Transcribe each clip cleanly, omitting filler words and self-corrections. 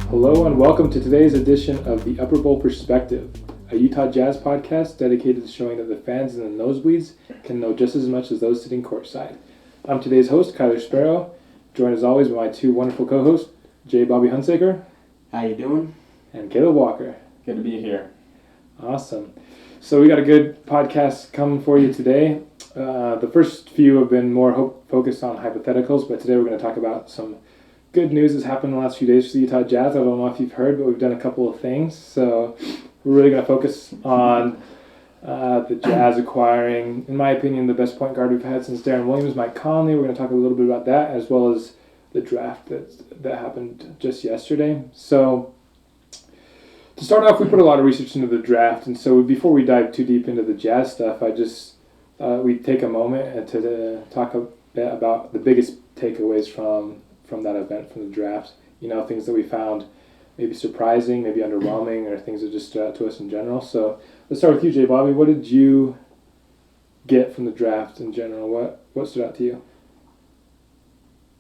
Hello and welcome to today's edition of the Upper Bowl Perspective, a Utah Jazz podcast dedicated to showing that the fans in the nosebleeds can know just as much as those sitting courtside. I'm today's host, Kyler Sparrow, joined as always by my two wonderful co-hosts, J. Bobby Hunsaker. How you doing? And Caleb Walker. Good to be here. Awesome. So we got a good podcast coming for you today. The first few have been more focused on hypotheticals, but today we're going to talk about some good news that's happened in the last few days for the Utah Jazz. I don't know if you've heard, but we've done a couple of things. So we're really going to focus on the Jazz acquiring, in my opinion, the best point guard we've had since Darren Williams, Mike Conley. We're going to talk a little bit about that, as well as the draft that happened just yesterday. So to start off, we put a lot of research into the draft, and so before we dive too deep into the Jazz stuff, I just we'd take a moment to talk a bit about the biggest takeaways from that event, from the draft. You know, things that we found maybe surprising, maybe underwhelming, or things that just stood out to us in general. So let's start with you, J. Bobby. What did you get from the draft in general? What stood out to you?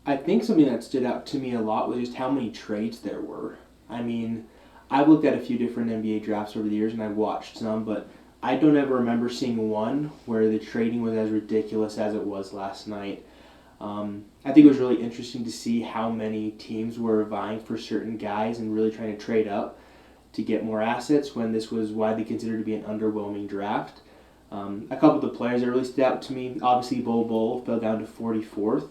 I think something that stood out to me a lot was just how many trades there were. I mean, I've looked at a few different NBA drafts over the years, and I've watched some, but I don't ever remember seeing one where the trading was as ridiculous as it was last night. I think it was really interesting to see how many teams were vying for certain guys and really trying to trade up to get more assets when this was widely considered to be an underwhelming draft. A couple of the players that really stood out to me, obviously Bol fell down to 44th.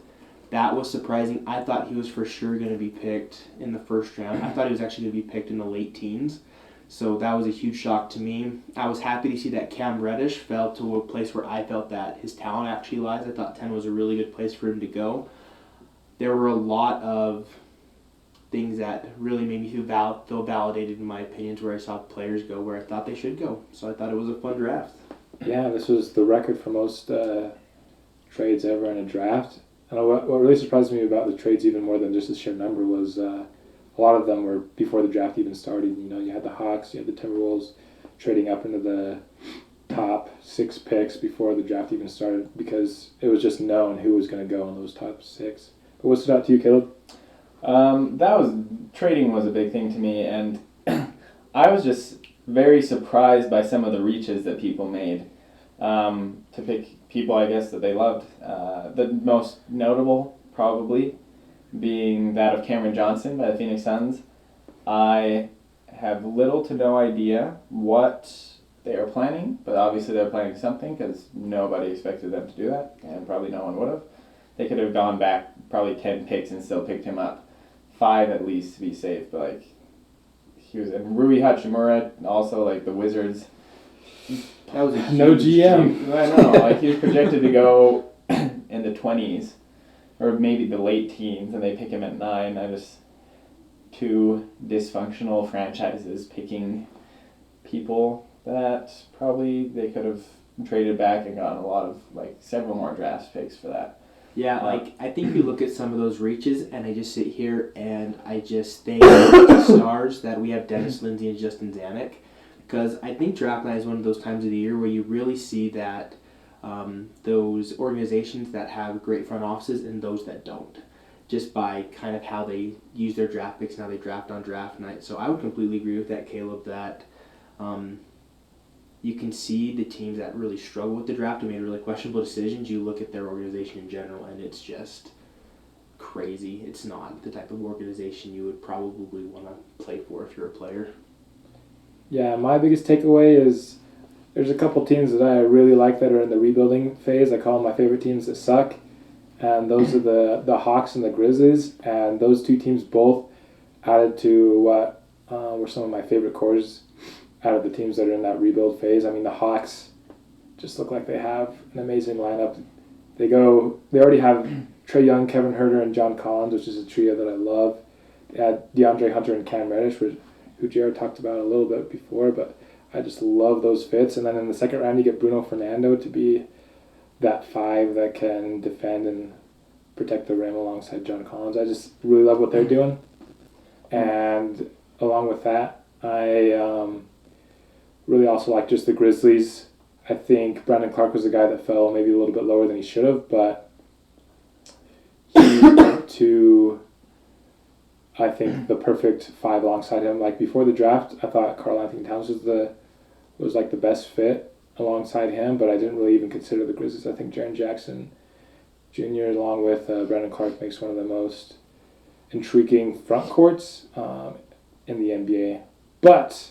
That was surprising. I thought he was for sure going to be picked in the first round. I thought he was actually going to be picked in the late teens. So that was a huge shock to me. I was happy to see that Cam Reddish fell to a place where I felt that his talent actually lies. I thought 10 was a really good place for him to go. There were a lot of things that really made me feel validated in my opinions where I saw players go where I thought they should go. So I thought it was a fun draft. Yeah, this was the record for most trades ever in a draft. And what really surprised me about the trades even more than just the sheer number was a lot of them were before the draft even started. You know, you had the Hawks, you had the Timberwolves trading up into the top 6 picks before the draft even started because it was just known who was going to go in those top 6. But what stood out to you, Caleb? Trading was a big thing to me, and I was just very surprised by some of the reaches that people made to pick people, I guess, that they loved. The most notable, probably, being that of Cameron Johnson by the Phoenix Suns. I have little to no idea what they are planning, but obviously they're planning something because nobody expected them to do that, and probably no one would have. They could have gone back probably 10 picks and still picked him up. 5 at least to be safe, but he was, and Rui Hachimura also, the Wizards. That was a no GM. I know, he was projected to go in the 20s. Or maybe the late teens, and they pick him at 9. Two dysfunctional franchises picking people that probably they could have traded back and gotten a lot of, several more draft picks for that. Yeah, I think you look at some of those reaches, and I just sit here and I just thank the stars that we have Dennis Lindsey and Justin Zanuck, because I think draft night is one of those times of the year where you really see that those organizations that have great front offices and those that don't, just by kind of how they use their draft picks and how they draft on draft night. So I would completely agree with that, Caleb, that you can see the teams that really struggle with the draft and made really questionable decisions. You look at their organization in general, and it's just crazy. It's not the type of organization you would probably want to play for if you're a player. Yeah, my biggest takeaway is there's a couple teams that I really like that are in the rebuilding phase. I call them my favorite teams that suck. And those are the Hawks and the Grizzlies. And those two teams both added to what were some of my favorite cores out of the teams that are in that rebuild phase. I mean, the Hawks just look like they have an amazing lineup. They already have Trae Young, Kevin Huerter, and John Collins, which is a trio that I love. They had DeAndre Hunter and Cam Reddish, who Jared talked about a little bit before, but I just love those fits. And then in the second round, you get Bruno Fernando to be that 5 that can defend and protect the rim alongside John Collins. I just really love what they're doing. And along with that, I really also like just the Grizzlies. I think Brandon Clark was a guy that fell maybe a little bit lower than he should have, but he went to I think the perfect 5 alongside him. Like before the draft, I thought Karl Anthony Towns was like the best fit alongside him, but I didn't really even consider the Grizzlies. I think Jaren Jackson Jr. along with Brandon Clark makes one of the most intriguing front courts in the NBA. But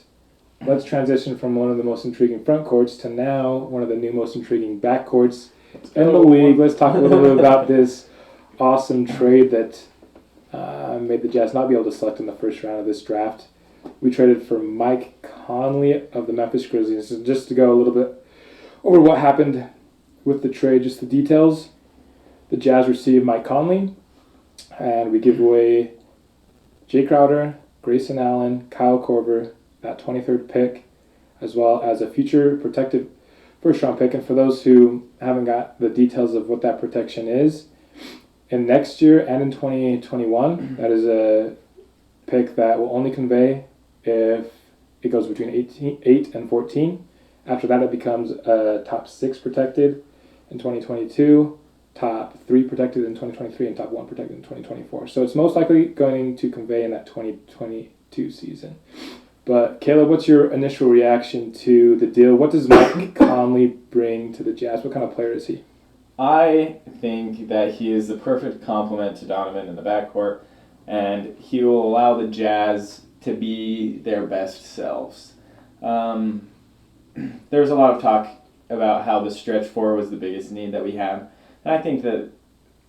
let's transition from one of the most intriguing front courts to now one of the new most intriguing back courts in the league. Let's talk a little bit about this awesome trade that made the Jazz not be able to select in the first round of this draft. We traded for Mike Conley of the Memphis Grizzlies. So just to go a little bit over what happened with the trade, just the details. The Jazz received Mike Conley, and we give away Jay Crowder, Grayson Allen, Kyle Korver, that 23rd pick, as well as a future protected first-round pick. And for those who haven't got the details of what that protection is, in next year and in 2021, that is a pick that will only convey if it goes between 8 and 14. After that, it becomes a top 6 protected in 2022, top 3 protected in 2023, and top 1 protected in 2024. So it's most likely going to convey in that 2022 season. But Caleb, what's your initial reaction to the deal? What does Mike Conley bring to the Jazz? What kind of player is he? I think that he is the perfect complement to Donovan in the backcourt, and he will allow the Jazz to be their best selves. There's a lot of talk about how the stretch 4 was the biggest need that we have, and I think that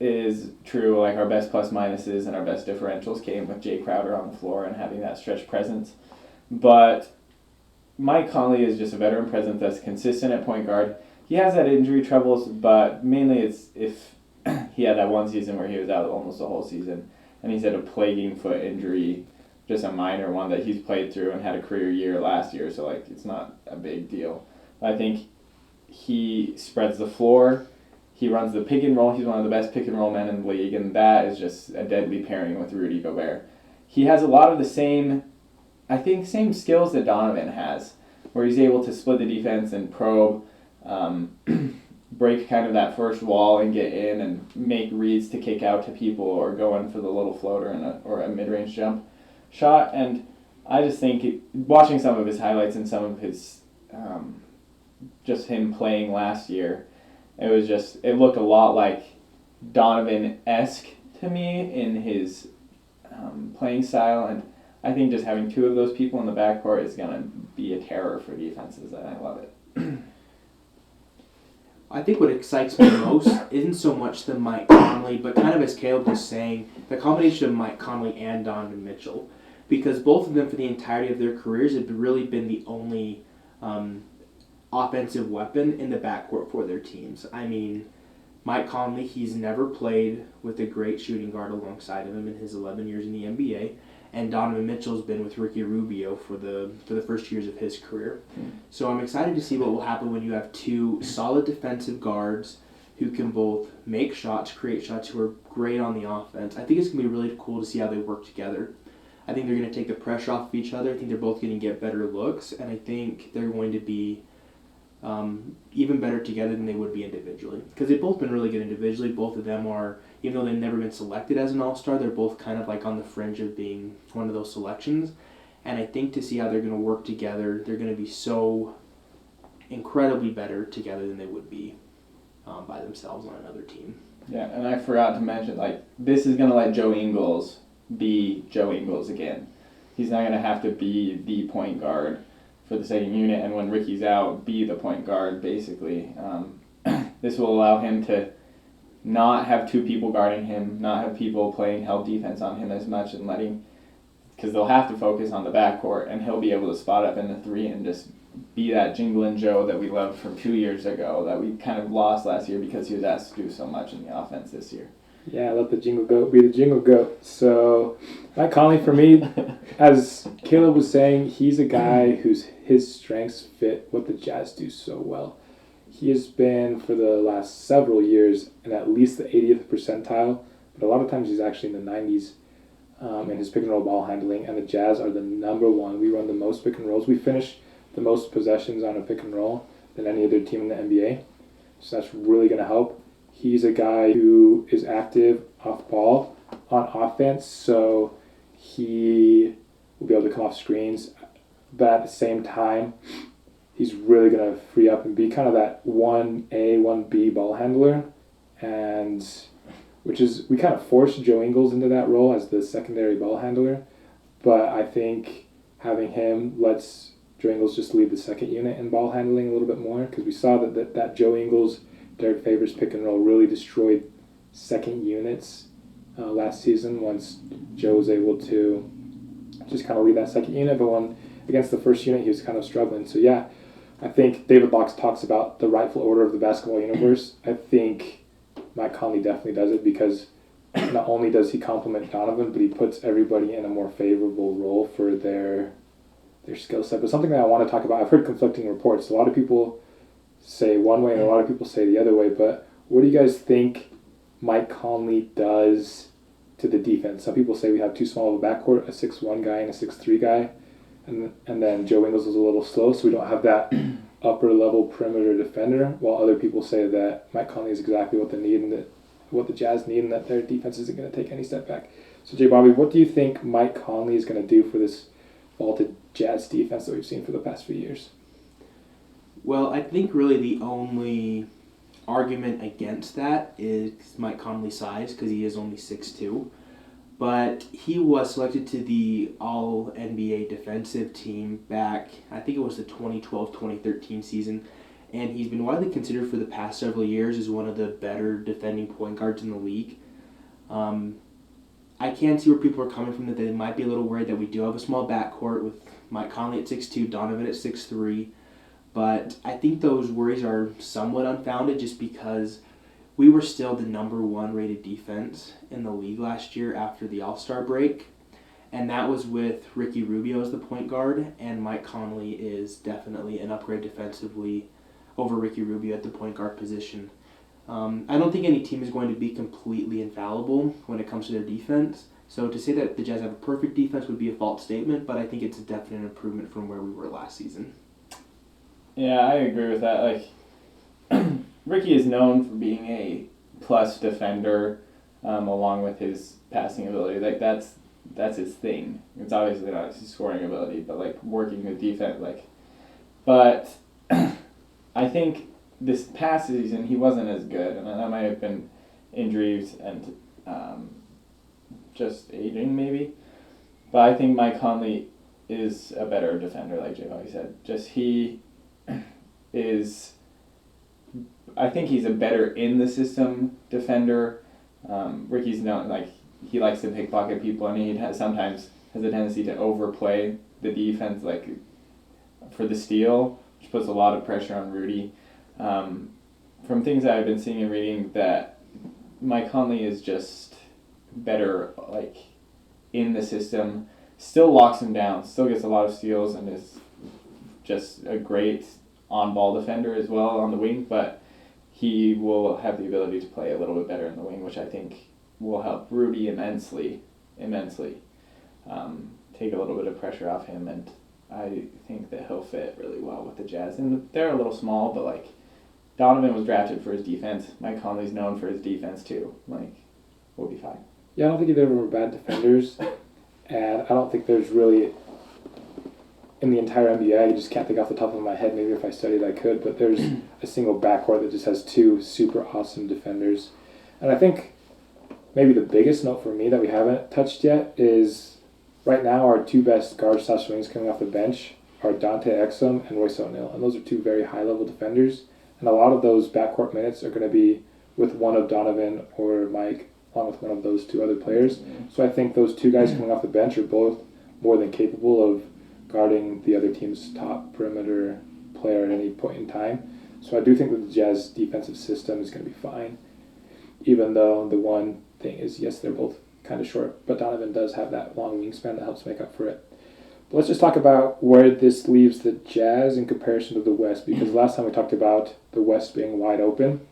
is true. Like, our best plus minuses and our best differentials came with Jay Crowder on the floor and having that stretch presence. But Mike Conley is just a veteran presence that's consistent at point guard. He has had injury troubles, but mainly it's if he had that one season where he was out almost the whole season, and he's had a plaguing foot injury, just a minor one that he's played through and had a career year last year, so like it's not a big deal. I think he spreads the floor, he runs the pick and roll, he's one of the best pick and roll men in the league, and that is just a deadly pairing with Rudy Gobert. He has a lot of the same skills that Donovan has, where he's able to split the defense and probe, break kind of that first wall and get in and make reads to kick out to people or go in for the little floater or a mid-range jump shot. And I just think watching some of his highlights and some of his just him playing last year, it looked a lot like Donovan-esque to me in his playing style, and I think just having 2 of those people in the backcourt is going to be a terror for defenses, and I love it. I think what excites me most isn't so much the Mike Conley, but kind of as Caleb was saying, the combination of Mike Conley and Donovan Mitchell. Because both of them, for the entirety of their careers, have really been the only offensive weapon in the backcourt for their teams. I mean, Mike Conley, he's never played with a great shooting guard alongside of him in his 11 years in the NBA. And Donovan Mitchell's been with Ricky Rubio for the first years of his career. So I'm excited to see what will happen when you have 2 solid defensive guards who can both make shots, create shots, who are great on the offense. I think it's going to be really cool to see how they work together. I think they're going to take the pressure off of each other. I think they're both going to get better looks, and I think they're going to be even better together than they would be individually. Because they've both been really good individually. Both of them are, even though they've never been selected as an all-star, they're both kind of like on the fringe of being one of those selections. And I think to see how they're going to work together, they're going to be so incredibly better together than they would be by themselves on another team. Yeah, and I forgot to mention, like, this is going to let Joe Ingles be Joe Ingles again. He's not going to have to be the point guard for the second unit, and when Ricky's out, be the point guard, basically. This will allow him to not have 2 people guarding him, not have people playing help defense on him as much, and because they'll have to focus on the backcourt, and he'll be able to spot up in the 3 and just be that Jingling Joe that we loved from 2 years ago, that we kind of lost last year because he was asked to do so much in the offense this year. Yeah, let the jingle goat be the jingle goat. So, Mike Conley, for me, as Caleb was saying, he's a guy his strengths fit what the Jazz do so well. He has been, for the last several years, in at least the 80th percentile, but a lot of times he's actually in the 90s in his pick-and-roll ball handling, and the Jazz are the number 1. We run the most pick-and-rolls. We finish the most possessions on a pick-and-roll than any other team in the NBA, so that's really going to help. He's a guy who is active off ball on offense, so he will be able to come off screens, but at the same time, he's really going to free up and be kind of that 1A, 1B ball handler, and which is, we kind of forced Joe Ingles into that role as the secondary ball handler, but I think having him lets Joe Ingles just lead the second unit in ball handling a little bit more, because we saw that Joe Ingles, Derek Favors pick and roll really destroyed second units last season once Joe was able to just kind of lead that second unit, but when against the first unit he was kind of struggling. So yeah, I think David Locke talks about the rightful order of the basketball universe. I think Mike Conley definitely does it, because not only does he complement Donovan, but he puts everybody in a more favorable role for their skill set. But something that I want to talk about, I've heard conflicting reports. A lot of people say one way and a lot of people say the other way, but what do you guys think Mike Conley does to the defense? Some people say we have too small of a backcourt, a 6'1" guy and a 6'3" guy, and then Joe Ingles is a little slow, so we don't have that upper level perimeter defender, while other people say that Mike Conley is exactly what they need and that what the Jazz need, and that their defense isn't going to take any step back. So Jay Bobby, what do you think Mike Conley is going to do for this vaulted Jazz defense that we've seen for the past few years? Well, I think really the only argument against that is Mike Conley's size, because he is only 6'2". But he was selected to the All-NBA defensive team back, I think it was the 2012-2013 season, and he's been widely considered for the past several years as one of the better defending point guards in the league. I can see where people are coming from, that they might be a little worried that we do have a small backcourt with Mike Conley at 6'2", Donovan at 6'3", but I think those worries are somewhat unfounded, just because we were still the number 1 rated defense in the league last year after the All-Star break, and that was with Ricky Rubio as the point guard, and Mike Conley is definitely an upgrade defensively over Ricky Rubio at the point guard position. I don't think any team is going to be completely infallible when it comes to their defense, so to say that the Jazz have a perfect defense would be a false statement, but I think it's a definite improvement from where we were last season. Yeah, I agree with that. Like, Ricky is known for being a plus defender, along with his passing ability. Like, that's his thing. It's obviously not his scoring ability, but like working with defense. But I think this past season he wasn't as good, and that might have been injuries and just aging maybe. But I think Mike Conley is a better defender, like Jay Bobby said. Just he is. I think he's a better in the system defender. Ricky's not like, he likes to pickpocket people. I mean, he sometimes has a tendency to overplay the defense, like for the steal, which puts a lot of pressure on Rudy. From things that I've been seeing and reading, that Mike Conley is just better, like in the system. Still locks him down. Still gets a lot of steals and is just a great on-ball defender as well on the wing, but he will have the ability to play a little bit better in the wing, which I think will help Rudy immensely. Take a little bit of pressure off him, and I think that he'll fit really well with the Jazz. And they're a little small, but like Donovan was drafted for his defense. Mike Conley's known for his defense too. Like, we'll be fine. Yeah, I don't think either of them are bad defenders, and I don't think there's really, in the entire NBA, I just can't think off the top of my head, maybe if I studied I could, but there's a single backcourt that just has 2 super awesome defenders. And I think maybe the biggest note for me that we haven't touched yet is right now our 2 best guard/wings coming off the bench are Dante Exum and Royce O'Neal, and those are 2 very high-level defenders, and a lot of those backcourt minutes are going to be with one of Donovan or Mike, along with one of those 2 other players. So I think those 2 guys coming off the bench are both more than capable of guarding the other team's top perimeter player at any point in time. So I do think that the Jazz defensive system is going to be fine, even though the one thing is, yes, they're both kind of short, but Donovan does have that long wingspan that helps make up for it. But let's just talk about where this leaves the Jazz in comparison to the West, because last time we talked about the West being wide open.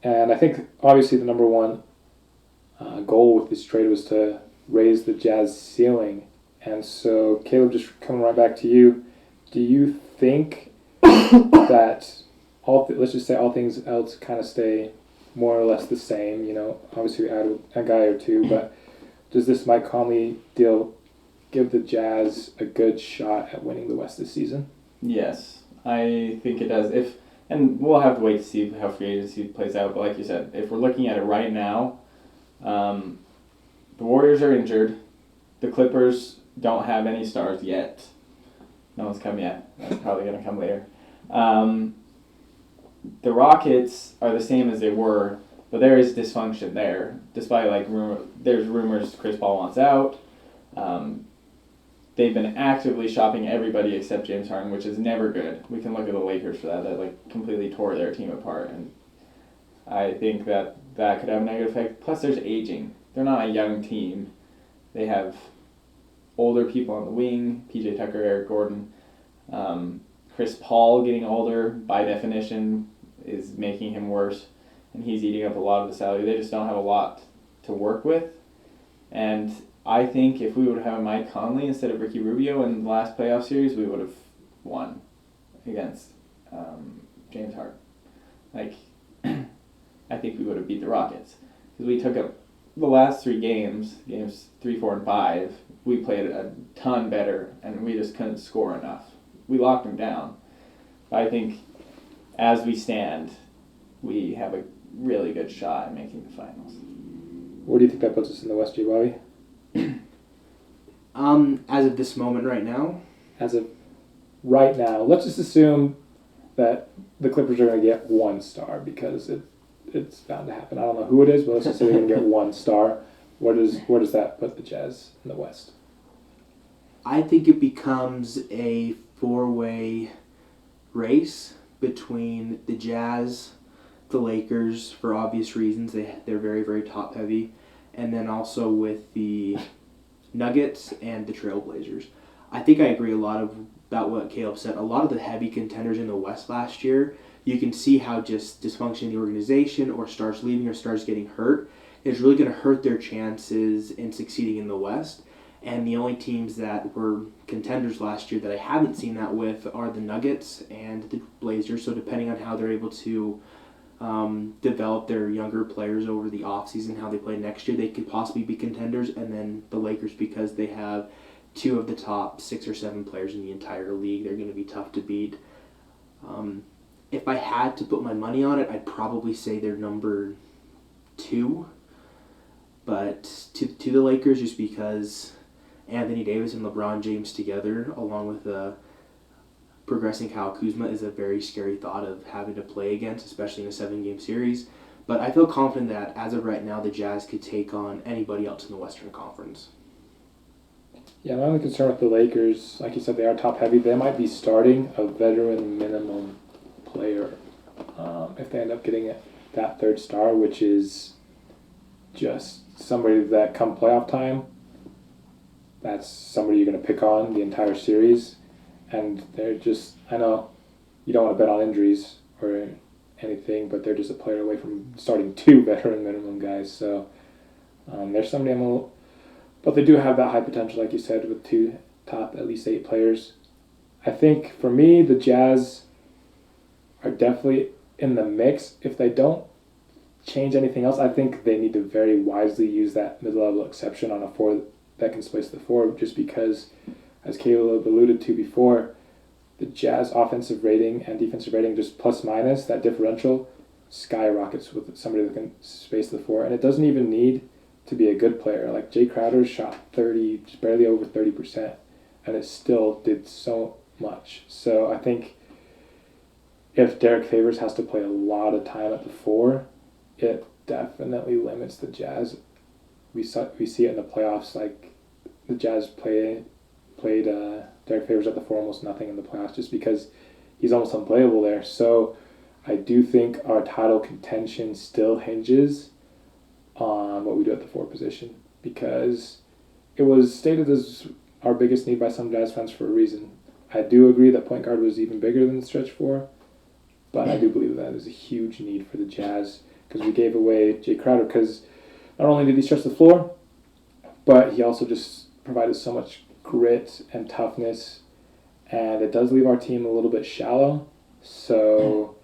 And I think, obviously, the number one goal with this trade was to raise the Jazz ceiling. And so, Caleb, just coming right back to you, do you think that let's just say all things else kind of stay more or less the same? You know, obviously we add a guy or 2, but does this Mike Conley deal give the Jazz a good shot at winning the West this season? Yes, I think it does. And we'll have to wait to see how free agency plays out. But like you said, if we're looking at it right now, the Warriors are injured. The Clippers don't have any stars yet. No one's come yet. That's probably going to come later. The Rockets are the same as they were, but there is dysfunction there. Despite there's rumors Chris Paul wants out. They've been actively shopping everybody except James Harden, which is never good. We can look at the Lakers for that. That completely tore their team apart, and I think that could have a negative effect. Plus, there's aging. They're not a young team. They have older people on the wing. PJ Tucker, Eric Gordon, Chris Paul getting older by definition is making him worse, and he's eating up a lot of the salary. They just don't have a lot to work with, and I think if we would have Mike Conley instead of Ricky Rubio in the last playoff series, we would have won against James Harden. I think we would have beat the Rockets. Because we took up the last 3 games 3, 4, and 5, we played a ton better, and we just couldn't score enough. We locked them down. But I think as we stand, we have a really good shot at making the finals. Where do you think that puts us in the West, J. Bobby? As of this moment right now? As of right now, let's just assume that the Clippers are going to get 1 star because it's bound to happen. I don't know who it is, but let's just say they're going to get 1 star. Where does that put the Jazz in the West? I think it becomes a 4-way race between the Jazz, the Lakers, for obvious reasons. They're very, very top-heavy. And then also with the Nuggets and the Trailblazers. I think I agree about what Caleb said. A lot of the heavy contenders in the West last year, you can see how just dysfunction in the organization or stars leaving or stars getting hurt is really going to hurt their chances in succeeding in the West. And the only teams that were contenders last year that I haven't seen that with are the Nuggets and the Blazers. So depending on how they're able to develop their younger players over the offseason, how they play next year, they could possibly be contenders. And then the Lakers, because they have 2 of the top 6 or 7 players in the entire league, they're going to be tough to beat. If I had to put my money on it, I'd probably say they're number 2. But to the Lakers, just because Anthony Davis and LeBron James together, along with progressing Kyle Kuzma, is a very scary thought of having to play against, especially in a 7-game series. But I feel confident that, as of right now, the Jazz could take on anybody else in the Western Conference. Yeah, my only concern with the Lakers, like you said, they are top-heavy. They might be starting a veteran minimum player if they end up getting that 3rd star, which is just somebody that come playoff time, that's somebody you're going to pick on the entire series. And they're just, I know you don't want to bet on injuries or anything, but they're just a player away from starting 2 veteran minimum guys. So there's somebody but they do have that high potential, like you said, with 2 top at least 8 players. I think for me, the Jazz are definitely in the mix. If they don't change anything else, I think they need to very wisely use that mid-level exception on a 4 that can space the 4, just because, as Caleb alluded to before, the Jazz offensive rating and defensive rating, just plus minus, that differential skyrockets with somebody that can space the 4. And it doesn't even need to be a good player. Like Jay Crowder shot 30, just barely over 30%, and it still did so much. So I think if Derek Favors has to play a lot of time at the 4, it definitely limits the Jazz. We see it in the playoffs. Like the Jazz played Derek Favors at the 4 almost nothing in the playoffs, just because he's almost unplayable there. So I do think our title contention still hinges on what we do at the 4 position, because it was stated as our biggest need by some Jazz fans for a reason. I do agree that point guard was even bigger than the stretch 4, but I do believe that is a huge need for the Jazz, because we gave away Jay Crowder, because not only did he stretch the floor, but he also just provided so much grit and toughness, and it does leave our team a little bit shallow. So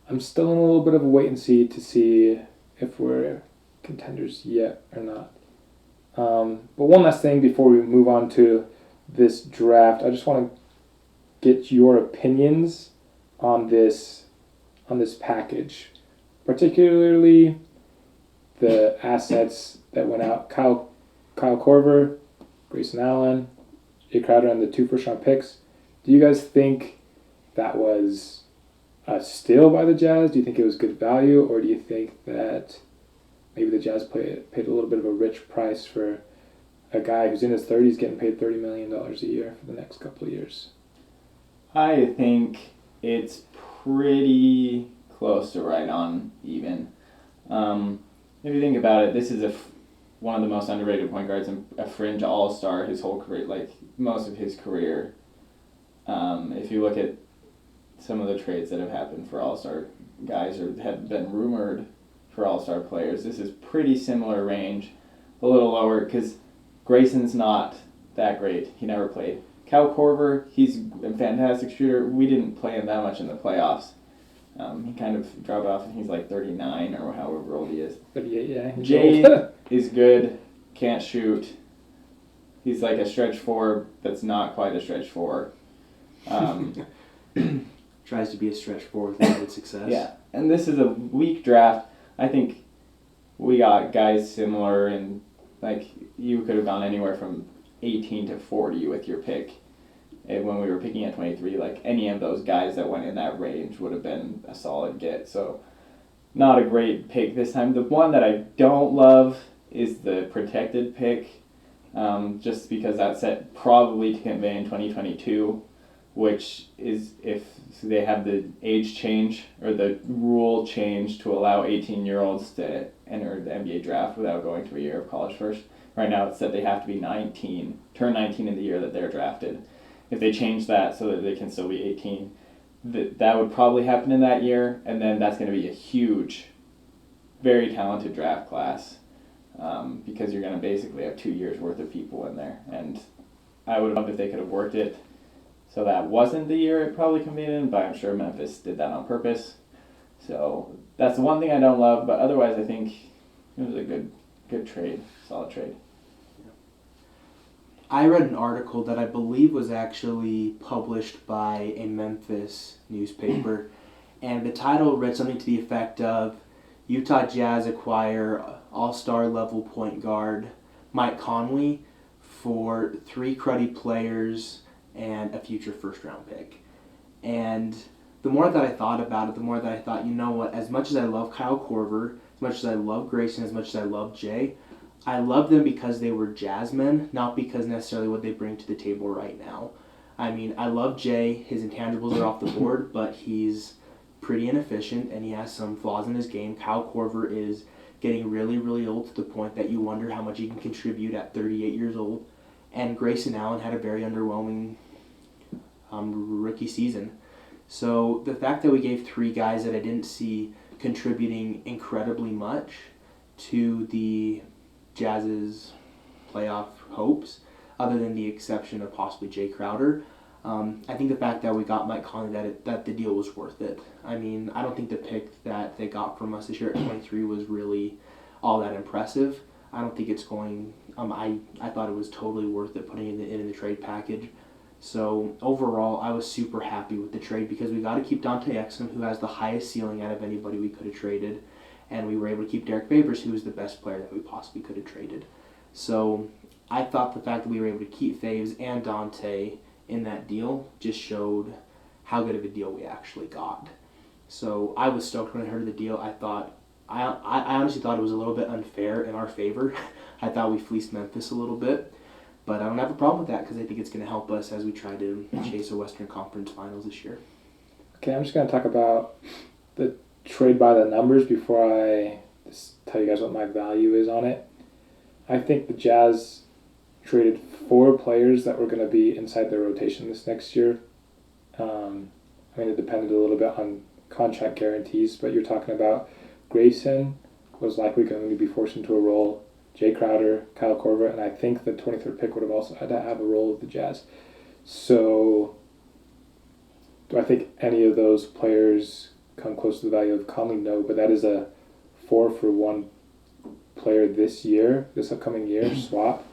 I'm still in a little bit of a wait and see to see if we're contenders yet or not. But one last thing before we move on to this draft, I just want to get your opinions on this package, particularly the assets that went out: Kyle Korver, Grayson Allen, Jay Crowder, and the 2 first-round picks. Do you guys think that was a steal by the Jazz? Do you think it was good value, or do you think that maybe the Jazz paid a little bit of a rich price for a guy who's in his 30s getting paid $30 million a year for the next couple of years? I think it's pretty close to right on even. If you think about it, this is one of the most underrated point guards and a fringe all-star his whole career, like most of his career. If you look at some of the trades that have happened for all-star guys or have been rumored for all-star players, this is pretty similar range, a little lower because Grayson's not that great. He never played. Kyle Korver, he's a fantastic shooter. We didn't play him that much in the playoffs. He kind of dropped off and he's like 39 or however old he is. 38, yeah. Jay is good, can't shoot. He's like a stretch 4 that's not quite a stretch 4. Tries to be a stretch 4 with limited success. Yeah, and this is a weak draft. I think we got guys similar, and like you could have gone anywhere from 18 to 40 with your pick. And when we were picking at 23, like any of those guys that went in that range would have been a solid get. So not a great pick this time. The one that I don't love is the protected pick, just because that's set probably to convey in 2022, which is if they have the age change or the rule change to allow 18-year-olds to enter the NBA draft without going to a year of college first. Right now it's that they have to be 19, turn 19 in the year that they're drafted. If they change that so that they can still be 18, that would probably happen in that year, and then that's going to be a huge, very talented draft class, because you're going to basically have 2 years worth of people in there. And I would love if they could have worked it so that wasn't the year it probably convened in, but I'm sure Memphis did that on purpose. So that's the one thing I don't love, but otherwise I think it was a good trade, solid trade. I read an article that I believe was actually published by a Memphis newspaper, and the title read something to the effect of Utah Jazz acquire all-star level point guard Mike Conley for 3 cruddy players and a future first-round pick. And the more that I thought about it, the more that I thought, you know what, as much as I love Kyle Korver, as much as I love Grayson, as much as I love Jay, I love them because they were Jazzmen, not because necessarily what they bring to the table right now. I mean, I love Jay. His intangibles are off the board, but he's pretty inefficient, and he has some flaws in his game. Kyle Korver is getting really, really old to the point that you wonder how much he can contribute at 38 years old. And Grayson Allen had a very underwhelming rookie season. So the fact that we gave 3 guys that I didn't see contributing incredibly much to the Jazz's playoff hopes, other than the exception of possibly Jay Crowder, I think the fact that we got Mike Conley, that the deal was worth it. I mean, I don't think the pick that they got from us this year at 23 was really all that impressive. I don't think it's going. I thought it was totally worth it putting it in the trade package. So overall, I was super happy with the trade because we got to keep Dante Exum, who has the highest ceiling out of anybody we could have traded. And we were able to keep Derek Favors, who was the best player that we possibly could have traded. So I thought the fact that we were able to keep Faves and Dante in that deal just showed how good of a deal we actually got. So I was stoked when I heard the deal. I honestly thought it was a little bit unfair in our favor. I thought we fleeced Memphis a little bit. But I don't have a problem with that because I think it's going to help us as we try to chase a Western Conference Finals this year. Okay, I'm just going to talk about the trade by the numbers before I just tell you guys what my value is on it. I think the Jazz traded 4 players that were going to be inside their rotation this next year. It depended a little bit on contract guarantees, but you're talking about Grayson was likely going to be forced into a role, Jay Crowder, Kyle Korver, and I think the 23rd pick would have also had to have a role with the Jazz. So do I think any of those players come close to the value of Conley? No, but that is a 4-for-1 player this upcoming year, swap,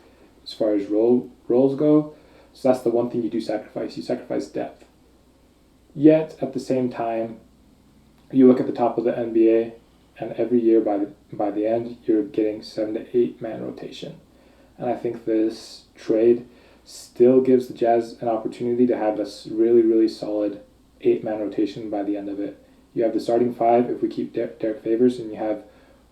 as far as roles go. So that's the one thing you do sacrifice. You sacrifice depth. Yet, at the same time, you look at the top of the NBA, and every year by the end, you're getting 7 to 8 man rotation. And I think this trade still gives the Jazz an opportunity to have a really, really solid 8-man rotation by the end of it. You have the starting 5 if we keep Derek Favors, and you have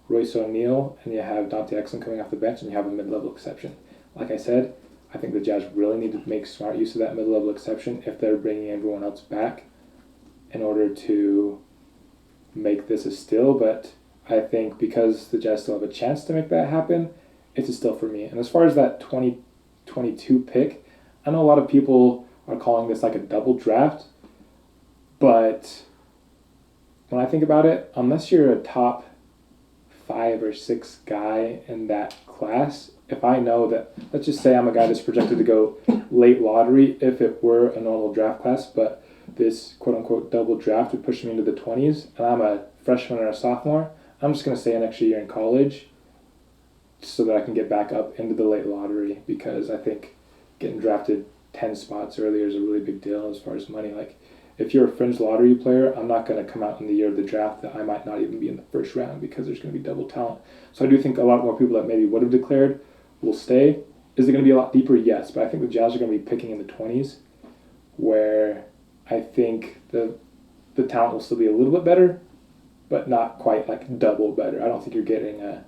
Royce O'Neal, and you have Dante Exum coming off the bench, and you have a mid-level exception. Like I said, I think the Jazz really need to make smart use of that mid-level exception if they're bringing everyone else back in order to make this a steal. But I think because the Jazz still have a chance to make that happen, it's a steal for me. And as far as that 2022 pick, I know a lot of people are calling this like a double draft, but when I think about it, unless you're a top 5 or 6 guy in that class, if I know that, let's just say I'm a guy that's projected to go late lottery if it were a normal draft class, but this quote-unquote double draft would push me into the 20s, and I'm a freshman or a sophomore, I'm just going to stay an extra year in college so that I can get back up into the late lottery, because I think getting drafted 10 spots earlier is a really big deal as far as money. Like, if you're a fringe lottery player, I'm not going to come out in the year of the draft that I might not even be in the first round because there's going to be double talent. So I do think a lot more people that maybe would have declared will stay. Is it going to be a lot deeper? Yes, but I think the Jazz are going to be picking in the 20s, where I think the talent will still be a little bit better, but not quite like double better. I don't think you're getting a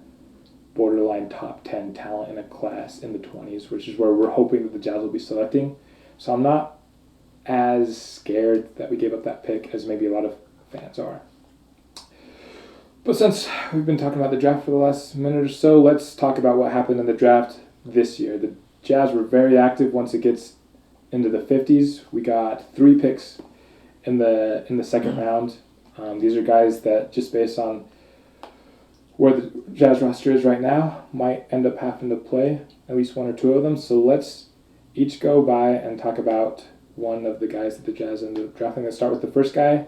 borderline top 10 talent in a class in the 20s, which is where we're hoping that the Jazz will be selecting. So I'm not as scared that we gave up that pick as maybe a lot of fans are. But since we've been talking about the draft for the last minute or so, let's talk about what happened in the draft this year. The Jazz were very active once it gets into the 50s. We got 3 picks in the second round. These are guys that, just based on where the Jazz roster is right now, might end up having to play at least 1 or 2 of them. So let's each go by and talk about one of the guys that the Jazz ended up drafting. Let's start with the first guy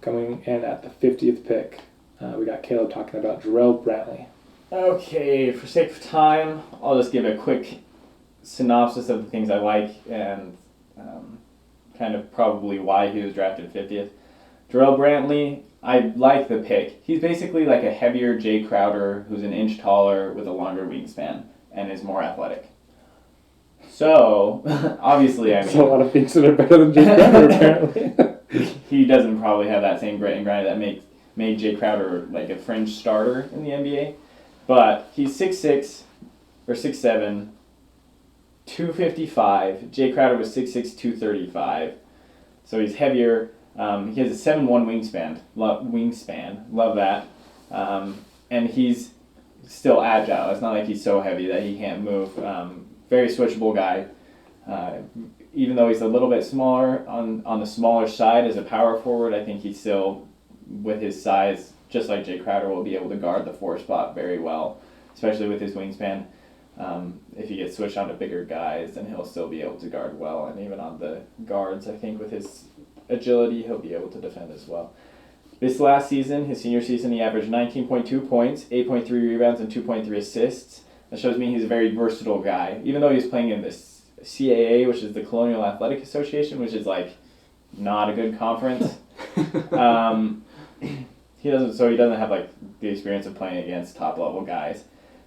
coming in at the 50th pick. We got Caleb talking about Darrell Bradley. Okay, for sake of time, I'll just give a quick synopsis of the things I like and kind of probably why he was drafted 50th. Darrell Bradley, I like the pick. He's basically like a heavier Jay Crowder who's an inch taller with a longer wingspan and is more athletic. So, obviously, I mean... So a lot of things that are better than Jay Crowder, apparently. He doesn't probably have that same grit and grind that made Jay Crowder like a fringe starter in the NBA. But he's 6'6", or 6'7", 255. Jay Crowder was 6'6", 235. So he's heavier. He has a 7'1" wingspan. Love that. And he's still agile. It's not like he's so heavy that he can't move. Very switchable guy. Even though he's a little bit smaller on the smaller side as a power forward, I think he's still, with his size, just like Jay Crowder, will be able to guard the 4 spot very well, especially with his wingspan. If he gets switched onto bigger guys, then he'll still be able to guard well. And even on the guards, I think with his agility, he'll be able to defend as well. This last season, his senior season, he averaged 19.2 points, 8.3 rebounds, and 2.3 assists. That shows me he's a very versatile guy. Even though he's playing in this CAA, which is the Colonial Athletic Association, which is like not a good conference. He doesn't have like the experience of playing against top level guys.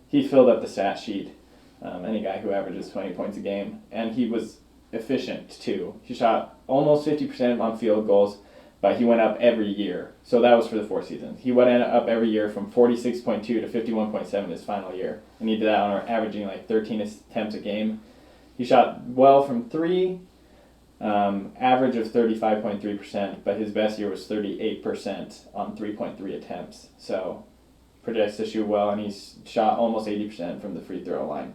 He filled up the stat sheet. Any guy who averages 20 points a game, and he was efficient too. He shot almost 50% on field goals, but he went up every year. So that was for the 4 seasons. He went up every year from 46.2 to 51.7 his final year, and he did that on averaging like 13 attempts a game. He shot well from 3, average of 35.3%, but his best year was 38% on 3.3 attempts. So projects to shoot well, and he's shot almost 80% from the free throw line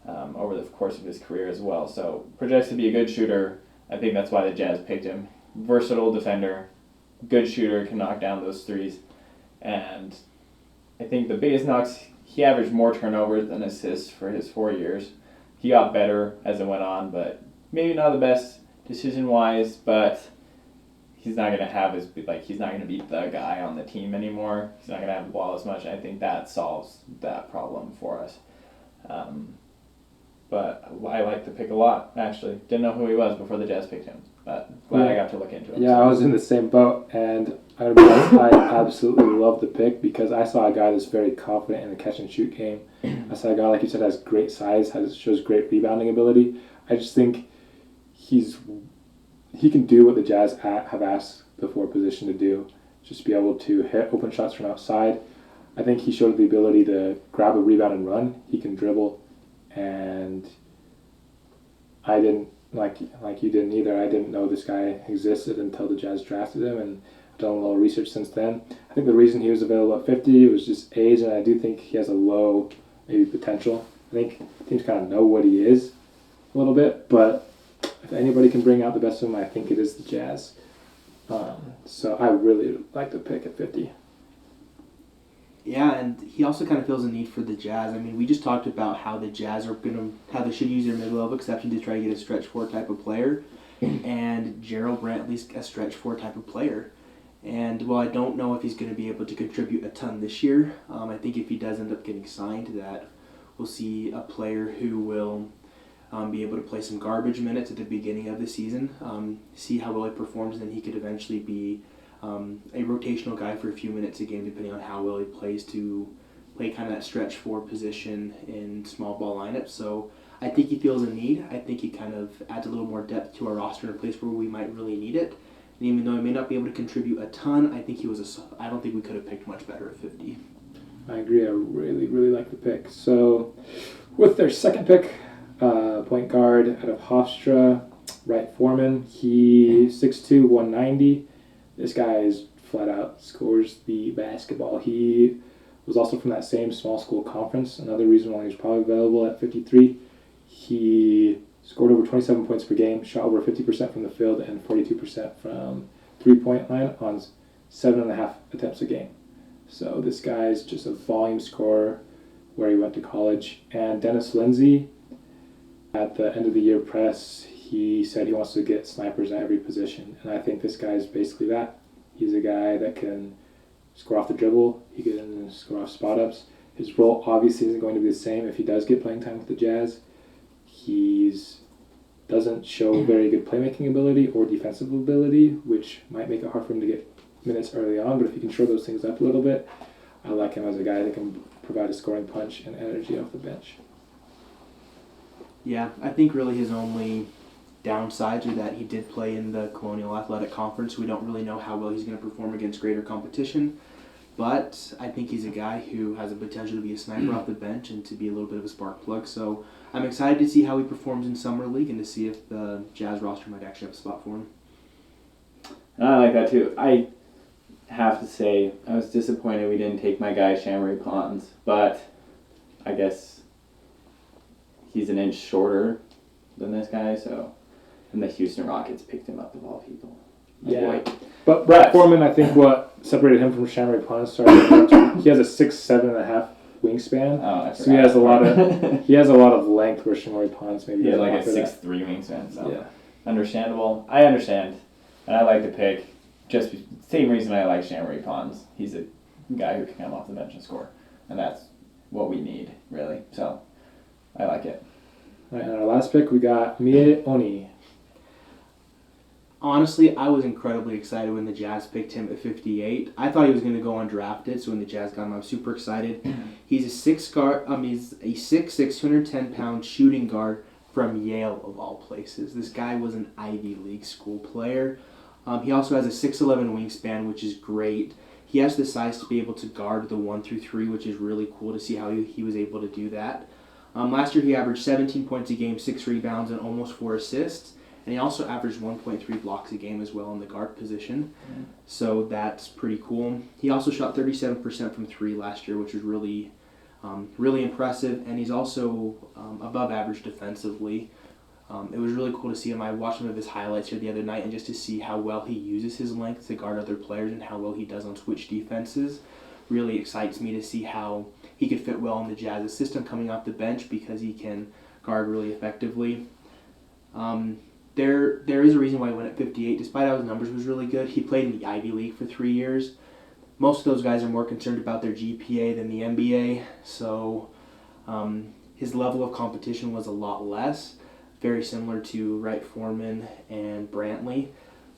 over the course of his career as well. So projects to be a good shooter. I think that's why the Jazz picked him. Versatile defender, good shooter, can knock down those threes. And I think the biggest knocks, he averaged more turnovers than assists for his 4 years. He got better as it went on, but maybe not the best decision-wise, but he's not going to have he's not going to be the guy on the team anymore. He's not going to have the ball as much. I think that solves that problem for us. But I like the pick a lot, actually. Didn't know who he was before the Jazz picked him, but glad I got to look into him. Yeah, I was in the same boat, and I absolutely love the pick because I saw a guy that's very confident in the catch-and-shoot game. I saw a guy, like you said, has great size, shows great rebounding ability. I just think he can do what the Jazz have asked the forward position to do, just be able to hit open shots from outside. I think he showed the ability to grab a rebound and run. He can dribble, and I didn't, like you didn't either, I didn't know this guy existed until the Jazz drafted him, and I've done a little research since then. I think the reason he was available at 50 was just age, and I do think he has a low, maybe, potential. I think teams kind of know what he is a little bit, but if anybody can bring out the best of him, I think it is the Jazz. So I really like the pick at 50. Yeah, and he also kind of feels a need for the Jazz. I mean, we just talked about how the Jazz how they should use their mid-level exception to try to get a stretch four type of player, and Darrell Bradley's a stretch four type of player. And while I don't know if he's going to be able to contribute a ton this year, I think if he does end up getting signed, that we'll see a player who will be able to play some garbage minutes at the beginning of the season, see how well he performs, and then he could eventually be a rotational guy for a few minutes a game, depending on how well he plays, to play kind of that stretch four position in small ball lineups. So I think he feels a need. I think he kind of adds a little more depth to our roster in a place where we might really need it. And even though he may not be able to contribute a ton, I think I don't think we could have picked much better at 50. I agree. I really, really like the pick. So with their second pick, point guard out of Hofstra, wright-foreman. He 6'2", 190. This guy is flat out scores the basketball. He was also from that same small school conference. Another reason why he's probably available at 53. He scored over 27 points per game, shot over 50% from the field, and 42% from three-point line on 7.5 attempts a game. So this guy is just a volume scorer where he went to college. And Dennis Lindsey, at the end of the year press, he said he wants to get snipers at every position. And I think this guy is basically that. He's a guy that can score off the dribble. He can score off spot-ups. His role obviously isn't going to be the same if he does get playing time with the Jazz. Doesn't show very good playmaking ability or defensive ability, which might make it hard for him to get minutes early on. But if he can show those things up a little bit, I like him as a guy that can provide a scoring punch and energy off the bench. Yeah, I think really his only downsides are that he did play in the Colonial Athletic Conference. We don't really know how well he's going to perform against greater competition. But I think he's a guy who has the potential to be a sniper off the bench and to be a little bit of a spark plug. So I'm excited to see how he performs in Summer League and to see if the Jazz roster might actually have a spot for him. I like that too. I have to say, I was disappointed we didn't take my guy Shamrock Pons, but I guess he's an inch shorter than this guy, so. And the Houston Rockets picked him up of all people. Yeah. But Brett Foreman, I think what separated him from Shamrock Pons, he has a 6'7.5" wingspan. Oh, so he has a lot of length where Shamrock Pons maybe. He has like a 6'3" wingspan. So yeah. Understandable. I understand, and I like the pick. Just same reason I like Shamrock Pons. He's a guy who can come off the bench and score, and that's what we need really. So I like it. All right, and our last pick we got Mie Oni. Honestly, I was incredibly excited when the Jazz picked him at 58. I thought he was going to go undrafted, so when the Jazz got him, I was super excited. He's a 6'6", 210-pound shooting guard from Yale, of all places. This guy was an Ivy League school player. He also has a 6'11" wingspan, which is great. He has the size to be able to guard the 1 through 3, which is really cool to see how he was able to do that. Last year, he averaged 17 points a game, 6 rebounds, and almost 4 assists. And he also averaged 1.3 blocks a game as well in the guard position. Mm-hmm. So that's pretty cool. He also shot 37% from 3 last year, which was really impressive. And he's also above average defensively. It was really cool to see him. I watched some of his highlights here the other night, and just to see how well he uses his length to guard other players and how well he does on switch defenses really excites me to see how he could fit well in the Jazz's system coming off the bench because he can guard really effectively. there is a reason why he went at 58. Despite how his numbers was really good, he played in the Ivy League for 3 years. Most of those guys are more concerned about their GPA than the NBA, so his level of competition was a lot less, very similar to Wright-Foreman and Brantley.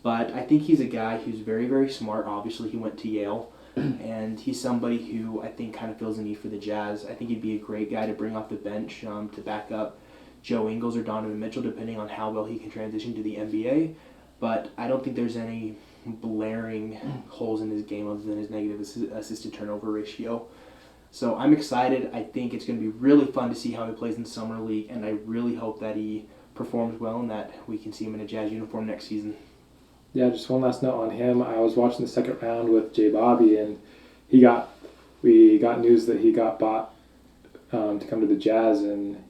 But I think he's a guy who's very, very smart. Obviously, he went to Yale, and he's somebody who I think kind of feels the need for the Jazz. I think he'd be a great guy to bring off the bench to back up Joe Ingles or Donovan Mitchell, depending on how well he can transition to the NBA. But I don't think there's any blaring holes in his game other than his negative assist to turnover ratio. So I'm excited. I think it's going to be really fun to see how he plays in Summer League, and I really hope that he performs well and that we can see him in a Jazz uniform next season. Yeah, just one last note on him. I was watching the second round with J. Bobby, and we got news that he got bought to come to the Jazz, and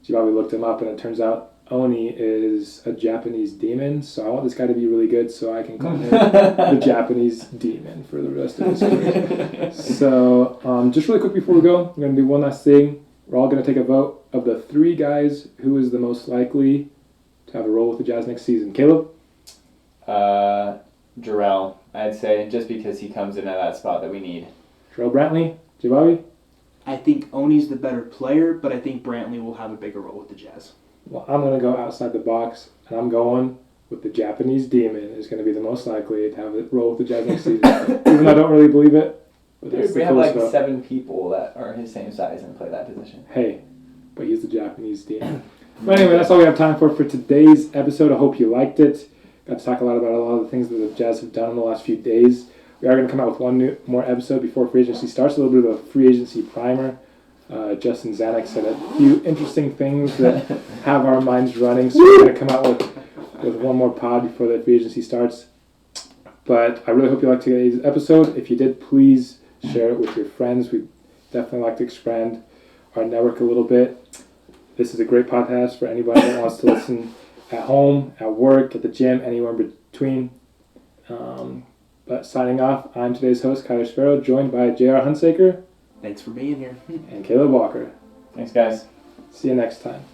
J. Bobby looked him up, and it turns out Oni is a Japanese demon, so I want this guy to be really good so I can call him the Japanese demon for the rest of his career. So just really quick before we go, I'm going to do one last thing. We're all going to take a vote of the 3 guys who is the most likely to have a role with the Jazz next season. Caleb? Darrell, I'd say, just because he comes in at that spot that we need. Darrell Bradley? J. Bobby? I think Oni's the better player, but I think Brantley will have a bigger role with the Jazz. Well, I'm going to go outside the box, and I'm going with the Japanese demon is going to be the most likely to have a role with the Jazz next season. Even though I don't really believe it. But Dude, we have like 7 people that are his same size and play that position. Hey, but he's the Japanese demon. But anyway, that's all we have time for today's episode. I hope you liked it. Got to talk about a lot of the things that the Jazz have done in the last few days. We are going to come out with one more episode before free agency starts, a little bit of a free agency primer. Justin Zanuck said a few interesting things that have our minds running, so we're going to come out with one more pod before the free agency starts. But I really hope you liked today's episode. If you did, please share it with your friends. We'd definitely like to expand our network a little bit. This is a great podcast for anybody that wants to listen at home, at work, at the gym, anywhere in between. But signing off, I'm today's host, Kyler Sparrow, joined by J.R. Hunsaker. Thanks for being here. And Caleb Walker. Thanks, guys. See you next time.